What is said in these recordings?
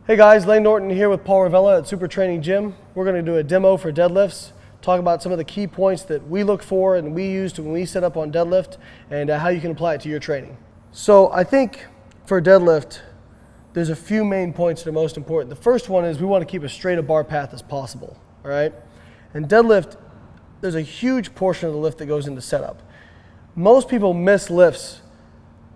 Hey guys, Layne Norton here with Paul Rivelia at Super Training Gym. We're going to do a demo for deadlifts, talk about some of the key points that we look for and we use when we set up on deadlift, and how you can apply it to your training. So I think for deadlift, there's a few main points that are most important. The first one is we want to keep as straight a bar path as possible, all right? And deadlift, there's a huge portion of the lift that goes into setup. Most people miss lifts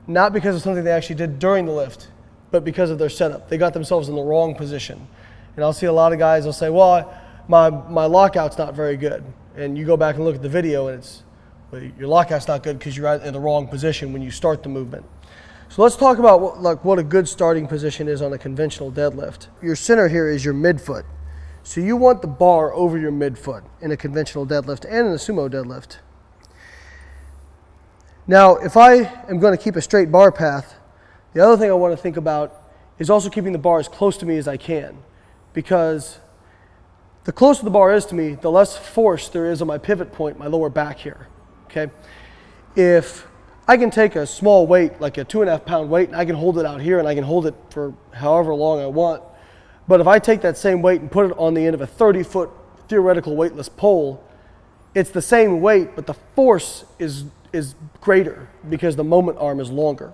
not because of something they actually did during the lift, but because of their setup. They got themselves in the wrong position. And I'll see a lot of guys, they'll say, well, my lockout's not very good. And you go back and look at the video and it's, well, your lockout's not good because you're in the wrong position when you start the movement. So let's talk about what a good starting position is on a conventional deadlift. Your center here is your midfoot. So you want the bar over your midfoot in a conventional deadlift and in a sumo deadlift. Now, if I am going to keep a straight bar path, the other thing I want to think about is also keeping the bar as close to me as I can, because the closer the bar is to me, the less force there is on my pivot point, my lower back here, okay? If I can take a small weight, like a 2.5 pound weight, and I can hold it out here and I can hold it for however long I want, but if I take that same weight and put it on the end of a 30-foot theoretical weightless pole, it's the same weight, but the force is greater because the moment arm is longer.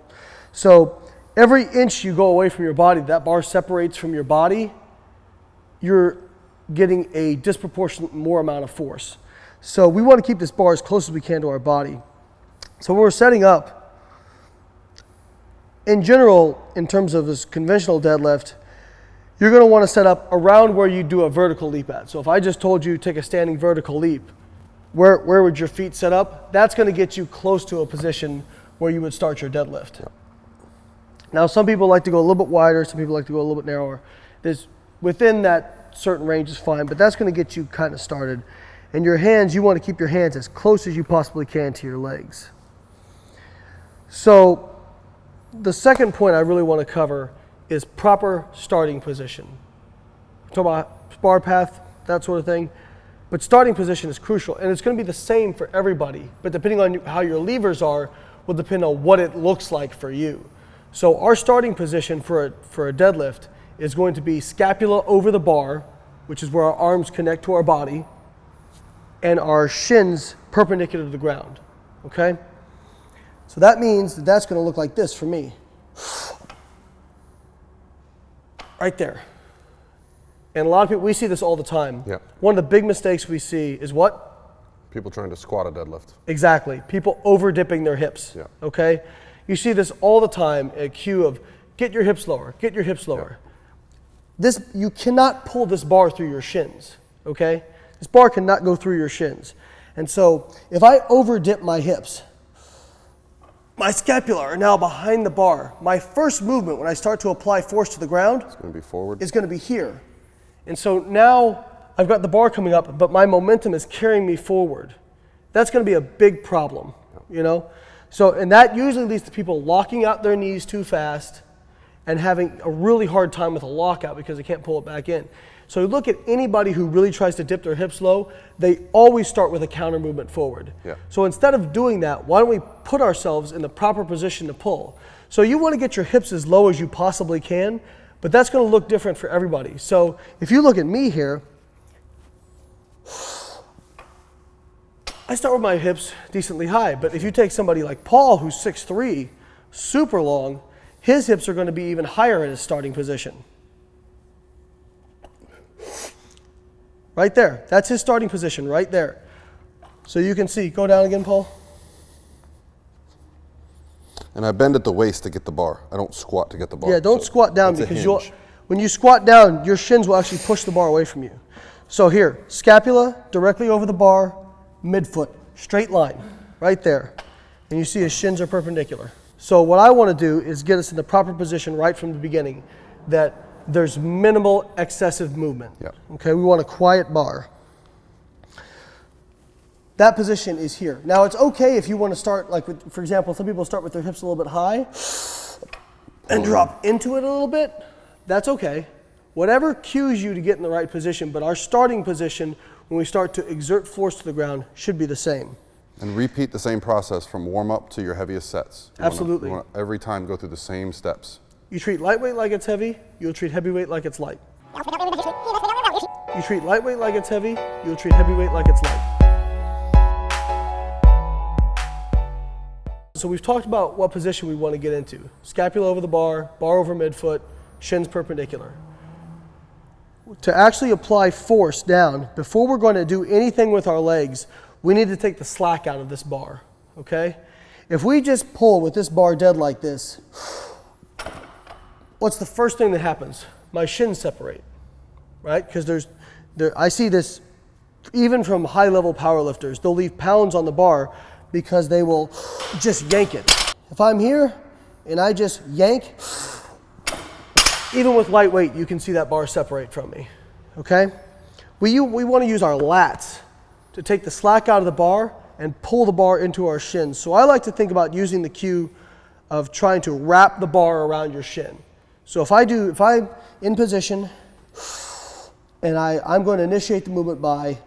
So every inch you go away from your body, that bar separates from your body, you're getting a disproportionate more amount of force. So we want to keep this bar as close as we can to our body. So when we're setting up, in general, in terms of this conventional deadlift, you're going to want to set up around where you do a vertical leap at. So if I just told you take a standing vertical leap, where would your feet set up? That's going to get you close to a position where you would start your deadlift. Now, some people like to go a little bit wider, some people like to go a little bit narrower. Within that certain range is fine, but that's going to get you kind of started. And your hands, you want to keep your hands as close as you possibly can to your legs. So the second point I really want to cover is proper starting position. We're talking about bar path, that sort of thing. But starting position is crucial, and it's going to be the same for everybody. But depending on how your levers are, will depend on what it looks like for you. So our starting position for a deadlift is going to be scapula over the bar, which is where our arms connect to our body, and our shins perpendicular to the ground, okay? So that means that that's going to look like this for me. Right there. And a lot of people, we see this all the time. Yeah. One of the big mistakes we see is what? People trying to squat a deadlift. Exactly. People over dipping their hips, yeah. Okay? You see this all the time, a cue of get your hips lower, get your hips lower. Yeah. You cannot pull this bar through your shins, okay? This bar cannot go through your shins. And so if I over dip my hips, my scapula are now behind the bar. My first movement when I start to apply force to the ground it's going to be forward. Is going to be here. And so now I've got the bar coming up, but my momentum is carrying me forward. That's going to be a big problem, you know? So, and that usually leads to people locking out their knees too fast and having a really hard time with a lockout because they can't pull it back in. So you look at anybody who really tries to dip their hips low, they always start with a counter movement forward. Yeah. So instead of doing that, why don't we put ourselves in the proper position to pull? So you want to get your hips as low as you possibly can, but that's going to look different for everybody. So if you look at me here, I start with my hips decently high, but if you take somebody like Paul, who's 6'3", super long, his hips are going to be even higher in his starting position. Right there. That's his starting position right there. So you can see. Go down again, Paul. And I bend at the waist to get the bar. I don't squat to get the bar. Yeah, don't squat down because when you squat down, your shins will actually push the bar away from you. So here, scapula directly over the bar, midfoot, straight line, right there. And you see his shins are perpendicular. So what I want to do is get us in the proper position right from the beginning, that there's minimal excessive movement. Yeah. Okay, we want a quiet bar. That position is here. Now it's okay if you want to start, like with, for example, some people start with their hips a little bit high and drop into it a little bit. That's okay. Whatever cues you to get in the right position, but our starting position when we start to exert force to the ground should be the same. And repeat the same process from warm up to your heaviest sets. Absolutely. You want to every time go through the same steps. You treat lightweight like it's heavy, you'll treat heavyweight like it's light. You treat lightweight like it's heavy, you'll treat heavyweight like it's light. So we've talked about what position we want to get into. Scapula over the bar over midfoot, shins perpendicular. To actually apply force down, before we're going to do anything with our legs, we need to take the slack out of this bar, okay? If we just pull with this bar dead like this, what's the first thing that happens? My shins separate, right? Because I see this even from high-level powerlifters. They'll leave pounds on the bar because they will just yank it. If I'm here and I just yank, even with lightweight, you can see that bar separate from me, okay? We want to use our lats to take the slack out of the bar and pull the bar into our shins. So I like to think about using the cue of trying to wrap the bar around your shin. So if I'm in position and I'm going to initiate the movement by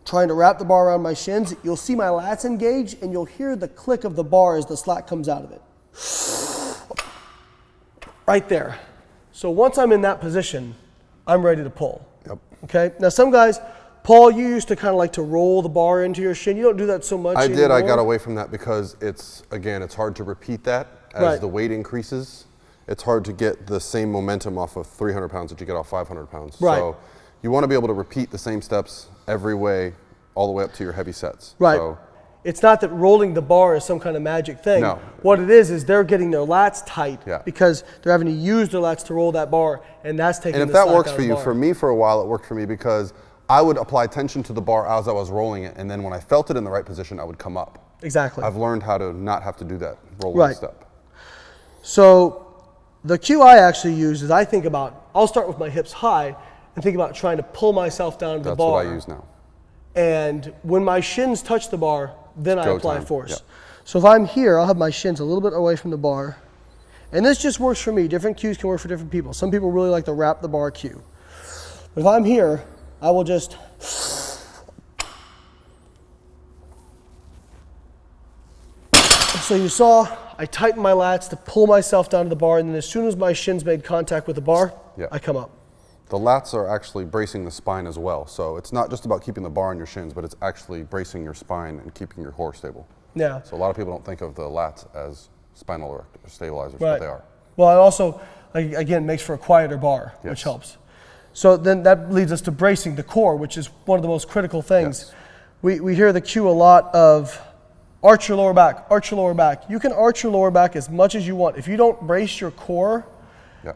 trying to wrap the bar around my shins, you'll see my lats engage and you'll hear the click of the bar as the slack comes out of it. Right there. So once I'm in that position, I'm ready to pull. Yep. Okay? Now some guys, Paul, you used to kind of like to roll the bar into your shin. You don't do that so much anymore. I did. I got away from that because it's hard to repeat that as the weight increases. It's hard to get the same momentum off of 300 pounds that you get off 500 pounds. Right. So you want to be able to repeat the same steps every way, all the way up to your heavy sets. Right. So, it's not that rolling the bar is some kind of magic thing. No. What it is they're getting their lats tight because they're having to use their lats to roll that bar, and that's taking the slack out of the bar. And if that works for you, for me for a while it worked for me because I would apply tension to the bar as I was rolling it, and then when I felt it in the right position, I would come up. Exactly. I've learned how to not have to do that rolling step. So the cue I actually use is I'll start with my hips high and think about trying to pull myself down to the bar. That's what I use now. And when my shins touch the bar, then I apply force. Yep. So if I'm here, I'll have my shins a little bit away from the bar. And this just works for me. Different cues can work for different people. Some people really like to wrap the bar cue. But if I'm here, I will just so you saw I tighten my lats to pull myself down to the bar, and then as soon as my shins made contact with the bar, I come up. The lats are actually bracing the spine as well. So it's not just about keeping the bar on your shins, but it's actually bracing your spine and keeping your core stable. Yeah. So a lot of people don't think of the lats as spinal stabilizers, but they are. Well, it also, again, makes for a quieter bar, which helps. So then that leads us to bracing the core, which is one of the most critical things. Yes. We hear the cue a lot of arch your lower back, arch your lower back. You can arch your lower back as much as you want. If you don't brace your core,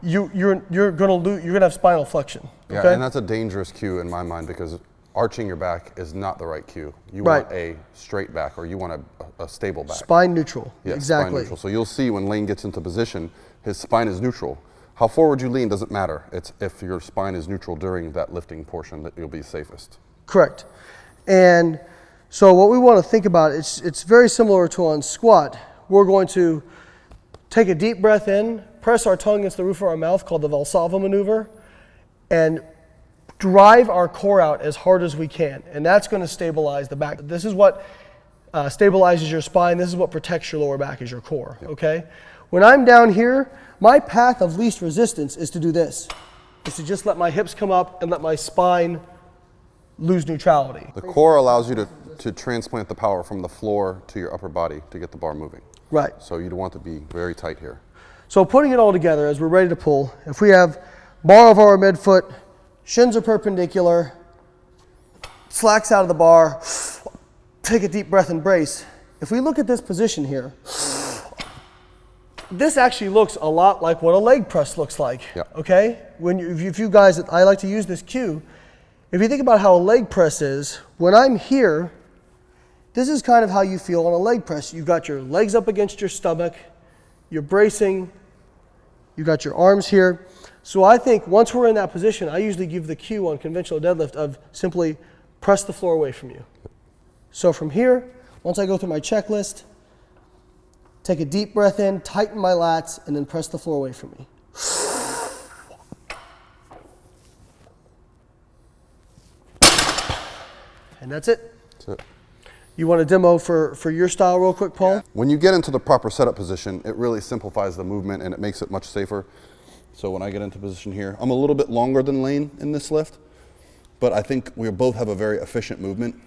you're gonna have spinal flexion. Yeah, and that's a dangerous cue in my mind because arching your back is not the right cue. You want a straight back, or you want a stable back. Spine neutral. Yes, exactly. Spine neutral. So you'll see when Layne gets into position, his spine is neutral. How forward you lean doesn't matter. It's if your spine is neutral during that lifting portion that you'll be safest. Correct. And so what we want to think about, it's very similar to on squat. We're going to take a deep breath in, press our tongue against the roof of our mouth, called the Valsalva maneuver, and drive our core out as hard as we can. And that's going to stabilize the back. This is what stabilizes your spine. This is what protects your lower back, is your core, okay? When I'm down here, my path of least resistance is to do this. Is to just let my hips come up and let my spine lose neutrality. The core allows you to transplant the power from the floor to your upper body to get the bar moving. Right. So you'd want to be very tight here. So putting it all together as we're ready to pull, if we have bar over our midfoot, shins are perpendicular, slacks out of the bar, take a deep breath and brace. If we look at this position here, this actually looks a lot like what a leg press looks like, okay? If you guys, I like to use this cue. If you think about how a leg press is, when I'm here, this is kind of how you feel on a leg press. You've got your legs up against your stomach, you're bracing, you've got your arms here. So I think once we're in that position, I usually give the cue on conventional deadlift of simply press the floor away from you. So from here, once I go through my checklist, take a deep breath in, tighten my lats, and then press the floor away from me. And that's it. That's it. You want a demo for your style real quick, Paul? When you get into the proper setup position, it really simplifies the movement and it makes it much safer. So when I get into position here, I'm a little bit longer than Layne in this lift, but I think we both have a very efficient movement.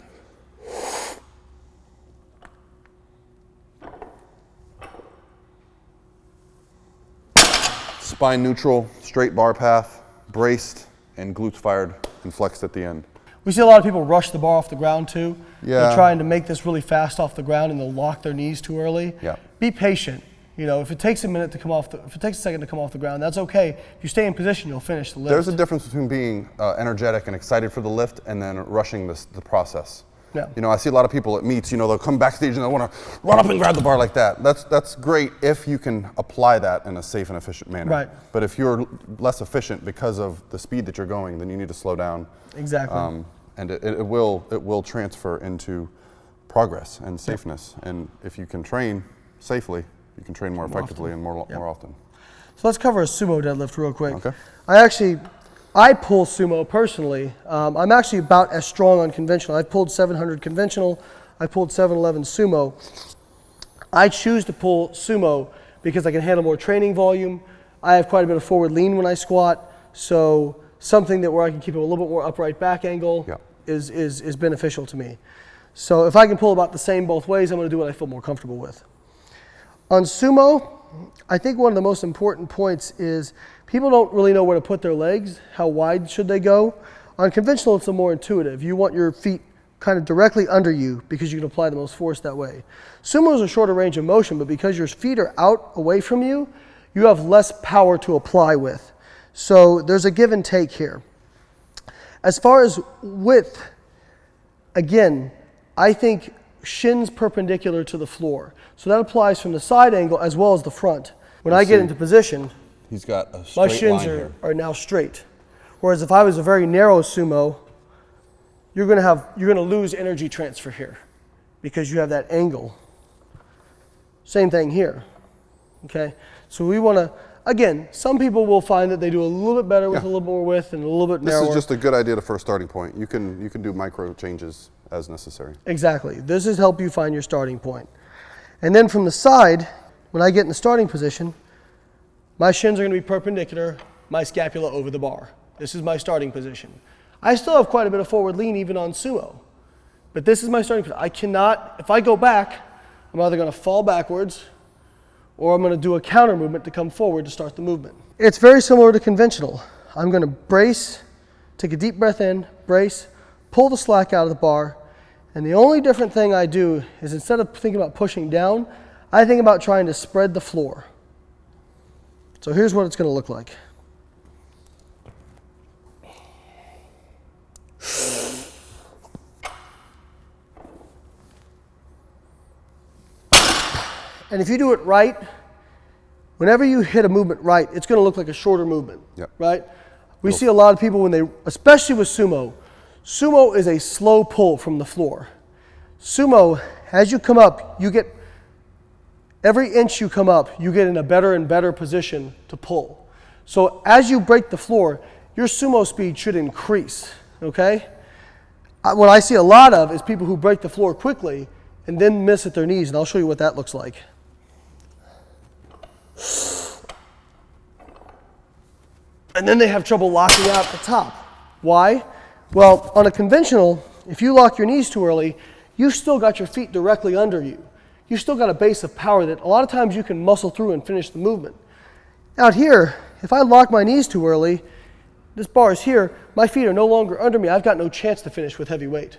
Spine neutral, straight bar path, braced, and glutes fired and flexed at the end. We see a lot of people rush the bar off the ground too. Yeah. They're trying to make this really fast off the ground and they'll lock their knees too early. Yeah. Be patient. You know, if it takes a minute to come off, if it takes a second to come off the ground, that's okay. If you stay in position, you'll finish the lift. There's a difference between being energetic and excited for the lift and then rushing the process. Yeah. You know, I see a lot of people at meets, you know, they'll come backstage and they'll want to run up and grab the bar like that. That's great if you can apply that in a safe and efficient manner. Right. But if you're less efficient because of the speed that you're going, then you need to slow down. Exactly. And it will transfer into progress and safeness. Yep. And if you can train safely, you can train more effectively and more often. So let's cover a sumo deadlift real quick. Okay. I pull sumo personally. I'm actually about as strong on conventional. I've pulled 700 conventional. I pulled 711 sumo. I choose to pull sumo because I can handle more training volume. I have quite a bit of forward lean when I squat. So something that where I can keep a little bit more upright back angle is beneficial to me. So if I can pull about the same both ways, I'm going to do what I feel more comfortable with. On sumo, I think one of the most important points is people don't really know where to put their legs. How wide should they go? On conventional, it's a more intuitive. You want your feet kind of directly under you because you can apply the most force that way. Sumo is a shorter range of motion, but because your feet are out away from you, you have less power to apply with. So there's a give and take here. As far as width, again, I think shins perpendicular to the floor. So that applies from the side angle as well as the front. When I get into position, he's got a straight my shins line are now straight. Whereas if I was a very narrow sumo, you're gonna lose energy transfer here because you have that angle. Same thing here, okay? So we wanna, again, some people will find that they do a little bit better with a little more width and a little bit narrower. This is just a good idea for a starting point. You can do micro changes as necessary. Exactly. This is help you find your starting point. And then from the side, when I get in the starting position, my shins are going to be perpendicular, my scapula over the bar. This is my starting position. I still have quite a bit of forward lean even on sumo, but this is my starting position. I cannot, if I go back, I'm either going to fall backwards or I'm going to do a counter movement to come forward to start the movement. It's very similar to conventional. I'm going to brace, take a deep breath in, brace, pull the slack out of the bar, and the only different thing I do is instead of thinking about pushing down, I think about trying to spread the floor. So here's what it's going to look like. And if you do it right, whenever you hit a movement right, it's going to look like a shorter movement, right? We see a lot of people when they, especially with sumo, sumo is a slow pull from the floor. Sumo, as you come up, you get, every inch you come up, you get in a better and better position to pull. So as you break the floor, your sumo speed should increase, okay? What I see a lot of is people who break the floor quickly and then miss at their knees, and I'll show you what that looks like. And then they have trouble locking out at the top. Why? Well, on a conventional, if you lock your knees too early, you've still got your feet directly under you. You've still got a base of power that a lot of times you can muscle through and finish the movement. Out here, if I lock my knees too early, this bar is here, my feet are no longer under me, I've got no chance to finish with heavy weight.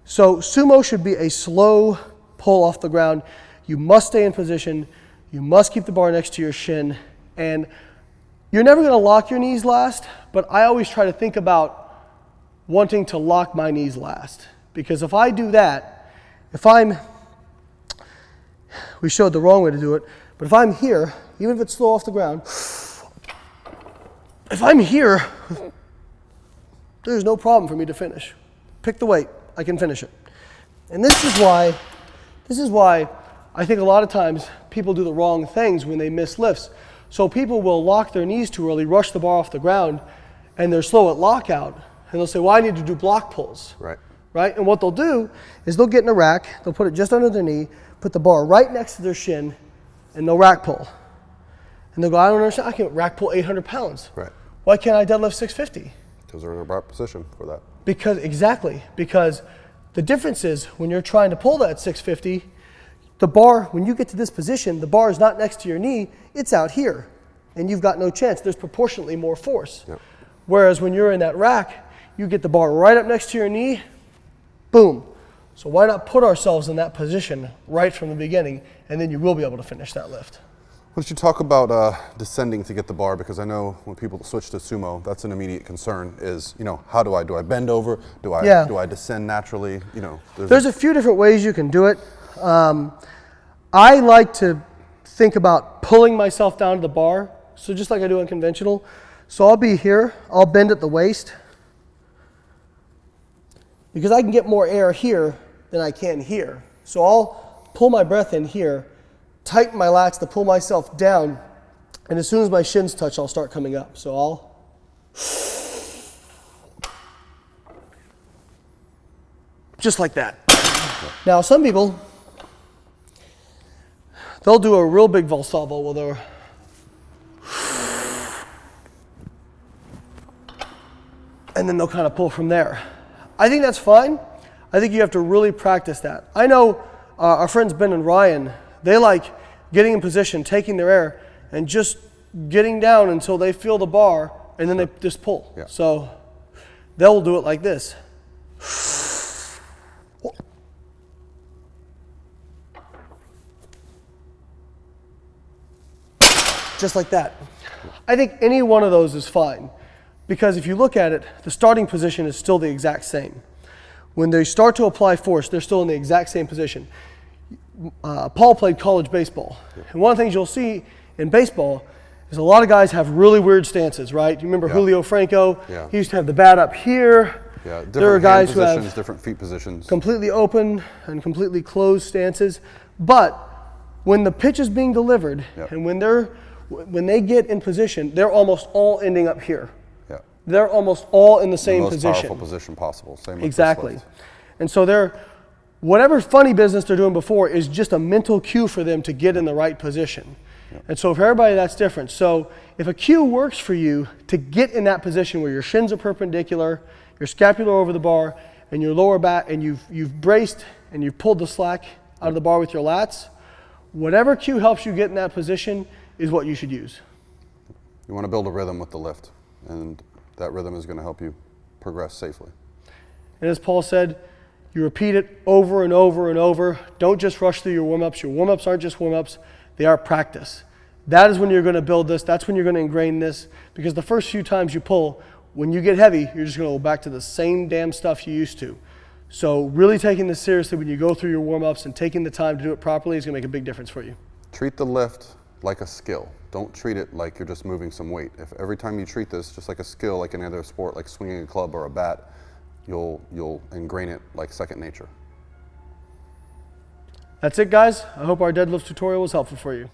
So sumo should be a slow pull off the ground. You must stay in position, you must keep the bar next to your shin, and you're never going to lock your knees last, but I always try to think about wanting to lock my knees last. Because if I do that, we showed the wrong way to do it, but if I'm here, even if it's slow off the ground, if I'm here, there's no problem for me to finish. Pick the weight, I can finish it. And this is why I think a lot of times people do the wrong things when they miss lifts. So people will lock their knees too early, rush the bar off the ground, and they're slow at lockout, and they'll say, well, I need to do block pulls. Right. right? And what they'll do is they'll get in a rack, they'll put it just under their knee, put the bar right next to their shin, and they'll rack pull. And they'll go, I don't understand, I can rack pull 800 pounds. Right. Why can't I deadlift 650? Because they're in a right position for that. Because the difference is when you're trying to pull that 650, the bar, when you get to this position, the bar is not next to your knee, it's out here. And you've got no chance. There's proportionately more force. Yep. Whereas when you're in that rack, you get the bar right up next to your knee, boom. So why not put ourselves in that position right from the beginning, and then you will be able to finish that lift. Why don't you talk about descending to get the bar? Because I know when people switch to sumo, that's an immediate concern is, you know, how do I bend over? Do I descend naturally? You know, there's a few different ways you can do it. I like to think about pulling myself down to the bar. So just like I do in conventional. So I'll be here, I'll bend at the waist because I can get more air here than I can here. So I'll pull my breath in here, tighten my lats to pull myself down, and as soon as my shins touch, I'll start coming up. So I'll just like that. Now some people, they'll do a real big Valsalvo where they're and then they'll kind of pull from there. I think that's fine. I think you have to really practice that. I know our friends Ben and Ryan, they like getting in position, taking their air, and just getting down until they feel the bar, and then they just pull. Yeah. So they'll do it like this. Just like that. I think any one of those is fine. Because if you look at it, the starting position is still the exact same. When they start to apply force, they're still in the exact same position. Paul played college baseball. And one of the things you'll see in baseball is a lot of guys have really weird stances, right? You remember Julio Franco? Yeah. He used to have the bat up here. Yeah, different there are guys who positions, have different feet positions. Completely open and completely closed stances. But when the pitch is being delivered and when they get in position, they're almost all ending up here. They're almost all in the same position. Most powerful position possible. Same with exactly. And so whatever funny business they're doing before is just a mental cue for them to get in the right position. And so for everybody, that's different. So if a cue works for you to get in that position where your shins are perpendicular, your scapular over the bar, and your lower back, and you've braced and you've pulled the slack out of the bar with your lats, whatever cue helps you get in that position is what you should use. You want to build a rhythm with the lift, and that rhythm is going to help you progress safely. And as Paul said, you repeat it over and over and over. Don't just rush through your warm-ups. Your warm-ups aren't just warm-ups, they are practice. That is when you're going to build this. That's when you're going to ingrain this. Because the first few times you pull, when you get heavy, you're just going to go back to the same damn stuff you used to. So really taking this seriously when you go through your warm-ups and taking the time to do it properly is going to make a big difference for you. Treat the lift like a skill. Don't treat it like you're just moving some weight. If every time you treat this just like a skill, like any other sport, like swinging a club or a bat, you'll ingrain it like second nature. That's it, guys. I hope our deadlift tutorial was helpful for you.